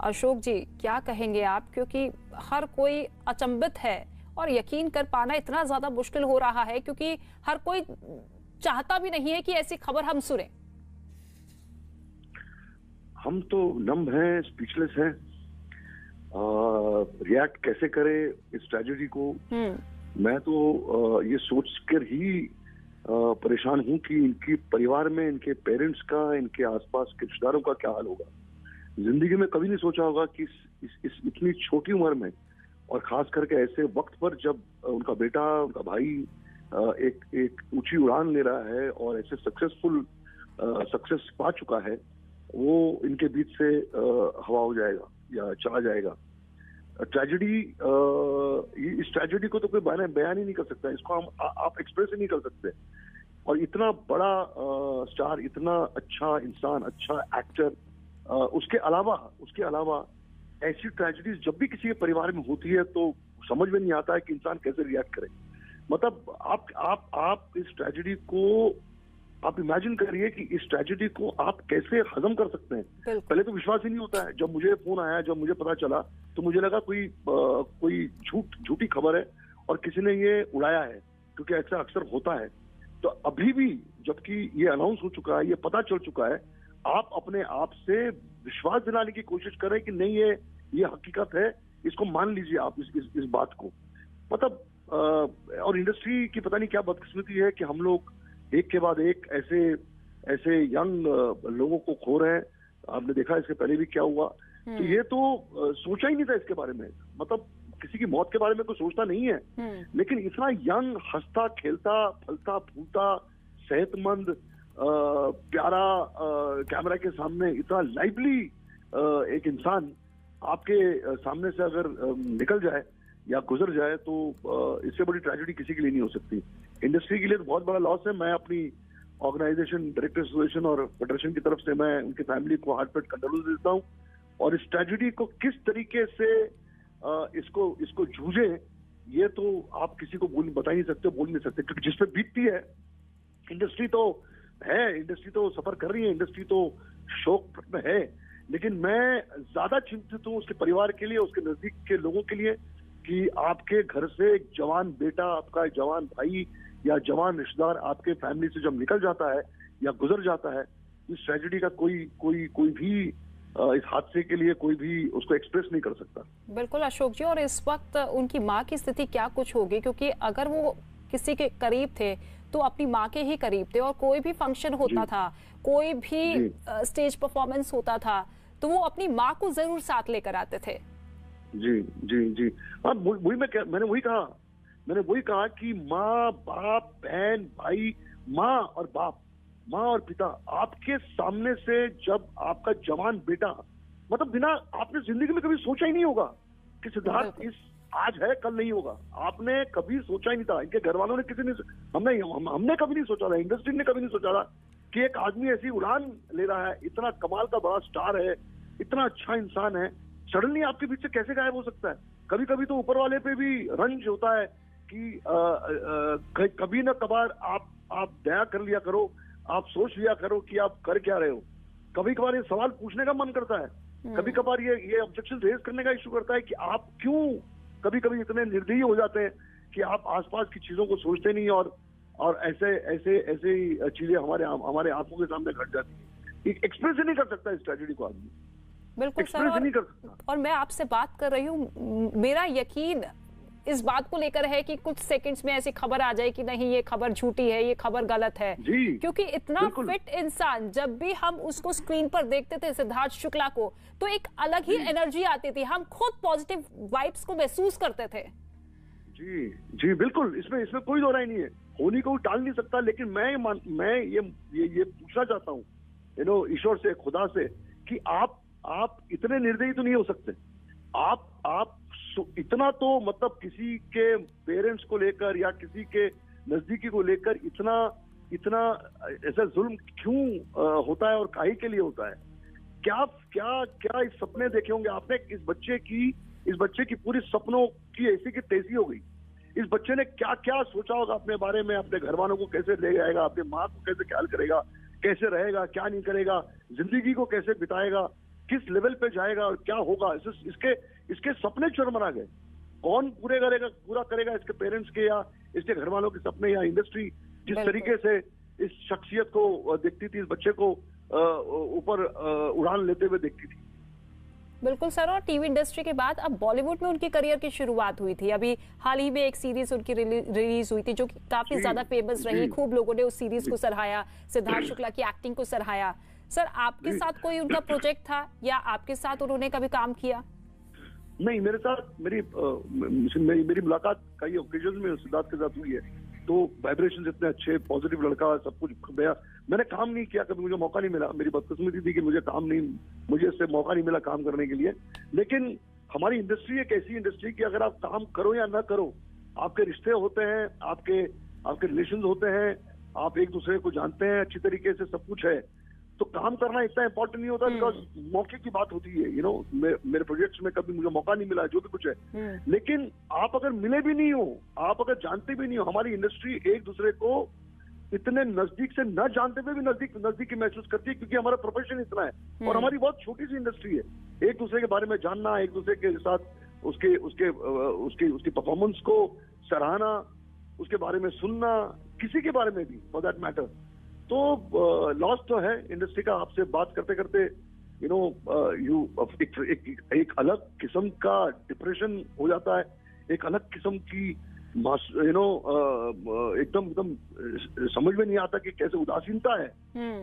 अशोक जी, क्या कहेंगे आप, क्योंकि हर कोई अचंभित है और यकीन कर पाना इतना ज्यादा मुश्किल हो रहा है क्योंकि हर कोई चाहता भी नहीं है कि ऐसी खबर हम सुने। हम तो नम हैं, स्पीचलेस हैं। रिएक्ट कैसे करें इस ट्रेजेडी को। मैं तो ये सोच कर ही परेशान हूं कि इनकी परिवार में इनके पेरेंट्स का, इनके आसपास के रिश्तेदारों का क्या हाल होगा। जिंदगी में कभी नहीं सोचा होगा कि इस इतनी छोटी उम्र में और खास करके ऐसे वक्त पर जब उनका बेटा, उनका भाई एक ऊंची उड़ान ले रहा है और ऐसे सक्सेस पा चुका है, वो इनके बीच से हवा हो जाएगा या चला जाएगा। ट्रेजेडी, इस ट्रेजेडी को तो कोई बयान ही नहीं कर सकता। इसको हम आप एक्सप्रेस ही नहीं कर सकते। और इतना बड़ा स्टार, इतना अच्छा इंसान, अच्छा एक्टर, उसके अलावा ऐसी ट्रेजेडीज जब भी किसी के परिवार में होती है तो समझ में नहीं आता है कि इंसान कैसे रिएक्ट करे। मतलब आप इस ट्रेजेडी को आप इमेजिन करिए कि इस ट्रेजेडी को आप कैसे हजम कर सकते हैं। पहले तो विश्वास ही नहीं होता है। जब मुझे फोन आया, जब मुझे पता चला, तो मुझे लगा कोई झूठी खबर है और किसी ने ये उड़ाया है, क्योंकि ऐसा अक्सर होता है। तो अभी भी जबकि ये अनाउंस हो चुका है, ये पता चल चुका है, आप अपने आप से विश्वास दिलाने की कोशिश करें कि नहीं, ये हकीकत है, इसको मान लीजिए आप इस बात को। मतलब और इंडस्ट्री की पता नहीं क्या बदकिस्मती है कि हम लोग एक के बाद एक ऐसे यंग लोगों को खो रहे हैं। आपने देखा इसके पहले भी क्या हुआ। तो ये तो सोचा ही नहीं था इसके बारे में। मतलब किसी की मौत के बारे में कोई सोचता नहीं है, लेकिन इतना यंग, हंसता खेलता, फलता फूलता, सेहतमंद, प्यारा, कैमरा के सामने इतना लाइवली एक इंसान आपके सामने से अगर निकल जाए या गुजर जाए तो इससे बड़ी ट्रेजेडी किसी के लिए नहीं हो सकती। इंडस्ट्री के लिए तो बहुत बड़ा लॉस है। मैं अपनी ऑर्गेनाइजेशन, डायरेक्टर एसोसिएशन और फेडरेशन की तरफ से मैं उनकी फैमिली को हार्टफेल्ट कंडोलेंस देता हूँ। और इस ट्रेजेडी को किस तरीके से इसको जूझे, ये तो आप किसी को बता ही नहीं सकते, बोल नहीं सकते, क्योंकि जिस पे बीतती है इंडस्ट्री तो है, इंडस्ट्री तो सफर कर रही है, इंडस्ट्री तो शोक में है। लेकिन मैं ज्यादा चिंतित हूँ उसके परिवार के लिए, उसके नजदीक के लोगों के लिए, कि आपके घर से एक जवान बेटा, आपका एक जवान भाई या जवान रिश्तेदार आपके फैमिली से जब निकल जाता है या गुजर जाता है, इस ट्रेजेडी का कोई भी इस हादसे के लिए कोई भी उसको एक्सप्रेस नहीं कर सकता। बिल्कुल अशोक जी, और इस वक्त उनकी माँ की स्थिति क्या कुछ होगी, क्योंकि अगर वो किसी के करीब थे तो अपनी माँ के ही करीब थे, और कोई भी फंक्शन होता था, कोई भी स्टेज परफॉर्मेंस होता था, तो वो अपनी माँ को जरूर साथ लेकर आते थे। जी जी जी, हाँ, मैंने वही कहा कि माँ, बाप, बहन, भाई, माँ और पिता आपके सामने से जब आपका जवान बेटा, मतलब बिना आपने जिंदगी में कभी सोचा ही नहीं होगा कि सिद्धार्थ आज है, कल नहीं होगा। आपने कभी सोचा ही नहीं था, इनके घर वालों ने हमने कभी नहीं सोचा था, इंडस्ट्री ने कभी नहीं सोचा था कि एक आदमी ऐसी उड़ान ले रहा है, इतना कमाल का बड़ा स्टार है, इतना अच्छा इंसान है, सडनली आपके बीच से कैसे गायब हो सकता है। कभी कभी तो ऊपर वाले पे भी रंज होता है कि कभी ना कभार आप दया कर लिया करो, आप सोच लिया करो कि आप कर क्या रहे हो। कभी कभार ये सवाल पूछने का मन करता है, कभी कभार ये ऑब्जेक्शन रेज करने का इशू करता है कि आप क्यों कभी कभी इतने निर्दयी हो जाते हैं कि आप आसपास की चीजों को सोचते नहीं, और ऐसे चीजें हमारे आंखों के सामने घट जाती है। एक्सप्रेस ही नहीं कर सकता इस ट्रेजेडी को आदमी। बिल्कुल सर, और मैं आपसे बात कर रही हूँ, मेरा यकीन इस बात को लेकर है कि कुछ सेकंड्स में ऐसी खबर आ जाए कि नहीं, ये खबर झूठी है, ये खबर गलत है, क्योंकि इतना फिट इंसान, जब भी हम उसको स्क्रीन पर देखते थे सिद्धार्थ शुक्ला को, तो एक अलग ही एनर्जी आती थी, हम खुद पॉजिटिव वाइब्स को महसूस करते थे। जी जी बिल्कुल, इसमें कोई दो राय नहीं है, होली को टाल नहीं सकता। लेकिन मैं ये पूछना चाहता हूँ ईश्वर से, खुदा से, कि आप इतने निर्दयी तो नहीं हो सकते। आप इतना तो मतलब किसी के पेरेंट्स को लेकर या किसी के नजदीकी को लेकर इतना ऐसा जुल्म क्यों होता है और काहे के लिए होता है? क्या इस सपने देखे होंगे आपने? इस बच्चे की पूरी सपनों की ऐसी की तैसी हो गई। इस बच्चे ने क्या क्या सोचा होगा अपने बारे में, अपने घर वालों को कैसे ले जाएगा, अपनी माँ को कैसे ख्याल करेगा, कैसे रहेगा, क्या नहीं करेगा, जिंदगी को कैसे बिताएगा। किस लेवल पे जाएगा और क्या होगा, इसके सपने चरमरा गए। कौन पूरा करेगा इसके पेरेंट्स के या इसके घर वालों के सपने, या इंडस्ट्री जिस तरीके से इस शख्सियत को देखती थी, इस बच्चे को ऊपर उड़ान लेते हुए देखती थी। बिल्कुल सर, और टीवी इंडस्ट्री के बाद अब बॉलीवुड में उनकी करियर की शुरुआत हुई थी। अभी हाल ही में एक सीरीज उनकी रिलीज हुई थी जो कि काफी ज्यादा फेमस रही, खूब लोगों ने उस सीरीज को सराहाया, सिद्धार्थ शुक्ला की एक्टिंग को सराहाया। सर, आपके साथ कोई उनका प्रोजेक्ट था या आपके साथ उन्होंने कभी काम किया? नहीं, मेरे साथ मेरी मुलाकात कई ओकेजन में सिद्धार्थ के साथ हुई है, तो वाइब्रेशन इतने अच्छे, पॉजिटिव लड़का, सब कुछ गया। मैंने काम नहीं किया कभी, मुझे मौका नहीं मिला। मेरी बदकिस्मती थी कि मुझे इससे मौका नहीं मिला काम करने के लिए। लेकिन हमारी इंडस्ट्री एक ऐसी इंडस्ट्री कि अगर आप काम करो या ना करो, आपके रिश्ते होते हैं, आपके रिलेशन होते हैं, आप एक दूसरे को जानते हैं अच्छी तरीके से, सब कुछ है। तो काम करना इतना इंपॉर्टेंट नहीं होता, बिकॉज मौके की बात होती है। मेरे प्रोजेक्ट्स में कभी मुझे मौका नहीं मिला, जो भी कुछ है। लेकिन आप अगर मिले भी नहीं हो, आप अगर जानते भी नहीं हो, हमारी इंडस्ट्री एक दूसरे को इतने नजदीक से न जानते हुए भी नजदीक महसूस करती है, क्योंकि हमारा प्रोफेशन इतना है और हमारी बहुत छोटी सी इंडस्ट्री है। एक दूसरे के बारे में जानना, एक दूसरे के साथ उसकी परफॉर्मेंस को सराहना, उसके बारे में सुनना, किसी के बारे में भी फॉर दैट मैटर। तो लॉस तो है इंडस्ट्री का। आपसे बात करते करते एक अलग किस्म का डिप्रेशन हो जाता है, एक अलग किस्म की एकदम समझ में नहीं आता कि कैसे उदासीनता है,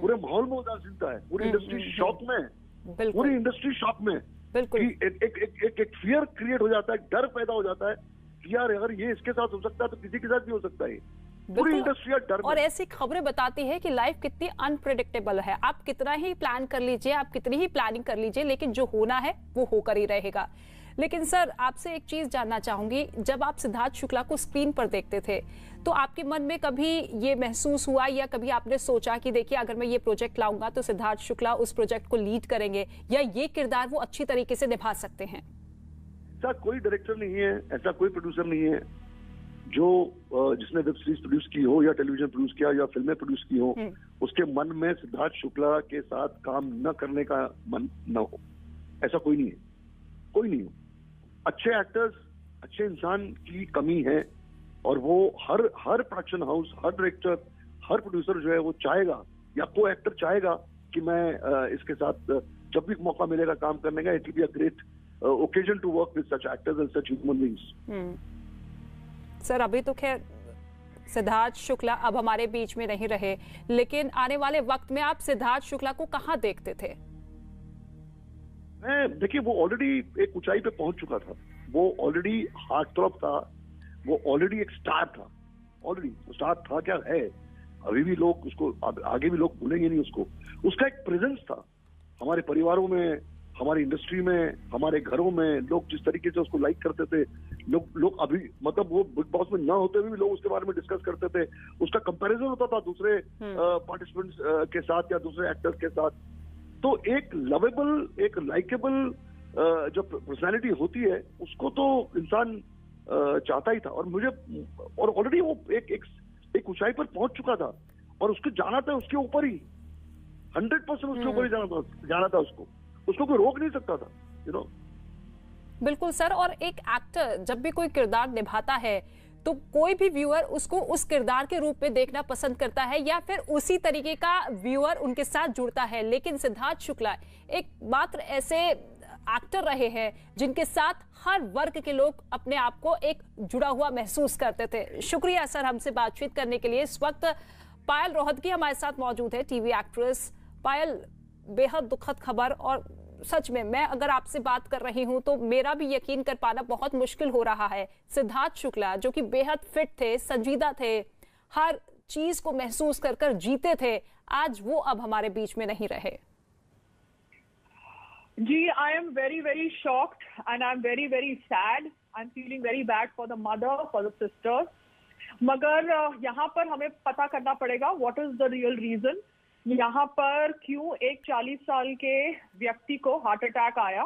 पूरे माहौल में उदासीनता है, पूरी इंडस्ट्री शॉक में है, पूरी इंडस्ट्री शॉक में है। एक फियर क्रिएट हो जाता है, डर पैदा हो जाता है कि यार अगर ये इसके साथ हो सकता है तो किसी के साथ भी हो सकता है। पूरी इंडस्ट्री डर। और ऐसी खबरें बताती है कि लाइफ कितनी अनप्रेडिक्टेबल है। आप कितना ही प्लान कर लीजिए, आप कितनी ही प्लानिंग कर लीजिए, लेकिन जो होना है वो होकर ही रहेगा। लेकिन सर, आपसे एक चीज जानना चाहूंगी, जब आप सिद्धार्थ शुक्ला को स्क्रीन पर देखते थे तो आपके मन में कभी ये महसूस हुआ या कभी आपने सोचा कि देखिए अगर मैं ये प्रोजेक्ट लाऊंगा तो सिद्धार्थ शुक्ला उस प्रोजेक्ट को लीड करेंगे या ये किरदार वो अच्छी तरीके से निभा सकते हैं? ऐसा कोई डायरेक्टर नहीं है, ऐसा कोई प्रोड्यूसर नहीं है जो जिसने वेब सीरीज प्रोड्यूस की हो या टेलीविजन प्रोड्यूस किया या फिल्में प्रोड्यूस की हो, उसके मन में सिद्धार्थ शुक्ला के साथ काम न करने का मन न हो। ऐसा कोई नहीं है, कोई नहीं हो। अच्छे एक्टर्स, अच्छे इंसान की कमी है और वो हर प्रोडक्शन हाउस, हर डायरेक्टर, हर प्रोड्यूसर जो है वो चाहेगा या को एक्टर चाहेगा कि मैं इसके साथ जब भी मौका मिलेगा काम करने का, it will be a great occasion to work with such actors and such human beings. Sir, अभी तो खैर सिद्धार्थ शुक्ला अब हमारे बीच में नहीं रहे, लेकिन आने वाले वक्त में आप सिद्धार्थ शुक्ला को कहाँ देखते थे? देखिए, वो ऑलरेडी एक ऊंचाई पे पहुंच चुका था, वो ऑलरेडी हार्टथ्रॉब था, वो ऑलरेडी एक स्टार था। ऑलरेडी स्टार था, क्या है, अभी भी लोग उसको, आगे भी लोग भूलेंगे नहीं उसको। उसका एक प्रेजेंस था हमारे परिवारों में, हमारी इंडस्ट्री में, हमारे घरों में। लोग जिस तरीके से उसको लाइक करते थे, लोग अभी मतलब वो बिग बॉस में ना होते हुए भी लोग उसके बारे में डिस्कस करते थे। उसका कंपैरिजन होता था दूसरे पार्टिसिपेंट्स के साथ या दूसरे एक्टर्स के साथ। तो एक लवेबल, एक लाइकेबल जो पर्सनालिटी होती है उसको तो इंसान चाहता ही था। और ऑलरेडी वो एक ऊंचाई पर पहुंच चुका था और उसको जाना था उसके ऊपर ही, 100% उसके ऊपर ही जाना था उसको कोई रोक नहीं सकता था, बिल्कुल सर। और एक एक्टर जब भी कोई किरदार निभाता है तो कोई भी व्यूअर उसको उस किरदार के रूप में देखना पसंद करता है या फिर उसी तरीके का व्यूअर उनके साथ जुड़ता है। लेकिन सिद्धार्थ शुक्ला एक मात्र ऐसे एक्टर रहे हैं जिनके साथ हर वर्ग के लोग अपने आप को एक जुड़ा हुआ महसूस करते थे। शुक्रिया सर हमसे बातचीत करने के लिए। इस वक्त पायल रोहतगी हमारे साथ मौजूद है, टीवी एक्ट्रेस। पायल, बेहद दुखद खबर, और सच में मैं अगर आपसे बात कर रही हूं तो मेरा भी यकीन कर पाना बहुत मुश्किल हो रहा है। सिद्धार्थ शुक्ला जो कि बेहद फिट थे, संजीदा थे, हर चीज को महसूस कर जीते थे, आज वो अब हमारे बीच में नहीं रहे। जी, I am very, very shocked and I'm very, very sad. I'm feeling very bad for the mother, for the sisters. मगर यहाँ पर हमें पता करना पड़ेगा what is the real reason. यहाँ पर क्यों एक 40 साल के व्यक्ति को हार्ट अटैक आया।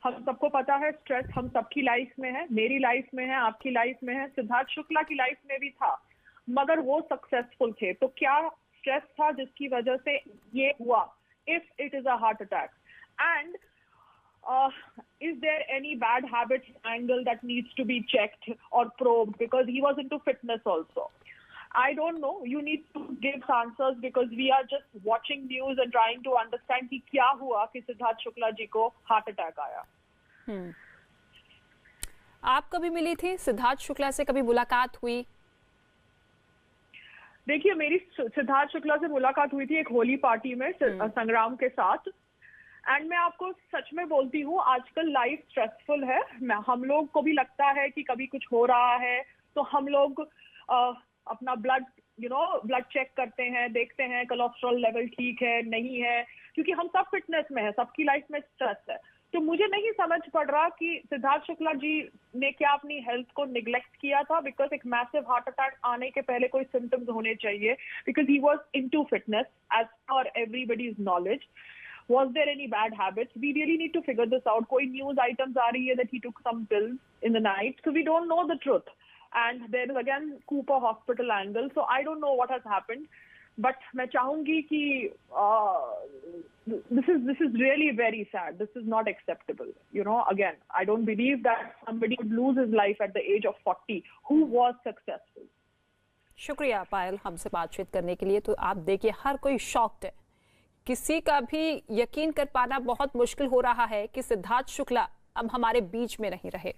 हम सबको पता है स्ट्रेस हम सबकी लाइफ में है, मेरी लाइफ में है, आपकी लाइफ में है, सिद्धार्थ शुक्ला की लाइफ में भी था, मगर वो सक्सेसफुल थे। तो क्या स्ट्रेस था जिसकी वजह से ये हुआ? If it is a heart attack. And is there any bad habits angle that needs to be checked or probed, because he was into fitness also. I don't know. You need to give answers, because we are just watching news and trying to understand कि क्या हुआ कि सिद्धार्थ शुक्ला जी को heart attack आया. आप कभी मिली थी सिद्धार्थ शुक्ला से, कभी मुलाकात हुई? देखिए, मेरी सिद्धार्थ शुक्ला से मुलाकात हुई थी एक होली पार्टी में संग्राम के साथ. एंड मैं आपको सच में बोलती हूँ, आजकल लाइफ स्ट्रेसफुल है. हम लोग को भी लगता है कि कभी कुछ हो रहा है तो हम लोग अपना ब्लड चेक करते हैं, देखते हैं कोलेस्ट्रॉल लेवल ठीक है नहीं है, क्योंकि हम सब फिटनेस में है, सबकी लाइफ में स्ट्रेस है. तो मुझे नहीं समझ पड़ रहा कि सिद्धार्थ शुक्ला जी ने क्या अपनी हेल्थ को निग्लेक्ट किया था, बिकॉज एक मैसिव हार्ट अटैक आने के पहले कोई सिम्टम्स होने चाहिए, because he was into fitness as per everybody's knowledge. Was there any bad habits? We really need to figure this out. कोई news items आ रही है that he took some pills in the night, so we don't know the truth. And there is again Cooper Hospital angle, so I don't know what has happened. But मैं चाहूंगी कि this is really very sad. This is not acceptable. You know, again, I don't believe that somebody would lose his life at the age of 40 who was successful. शुक्रिया पायल हमसे बातचीत करने के लिए. तो आप देखिए, हर कोई शॉक्ड है. किसी का भी यकीन कर पाना बहुत मुश्किल हो रहा है कि सिद्धार्थ शुक्ला अब हमारे बीच में नहीं रहे.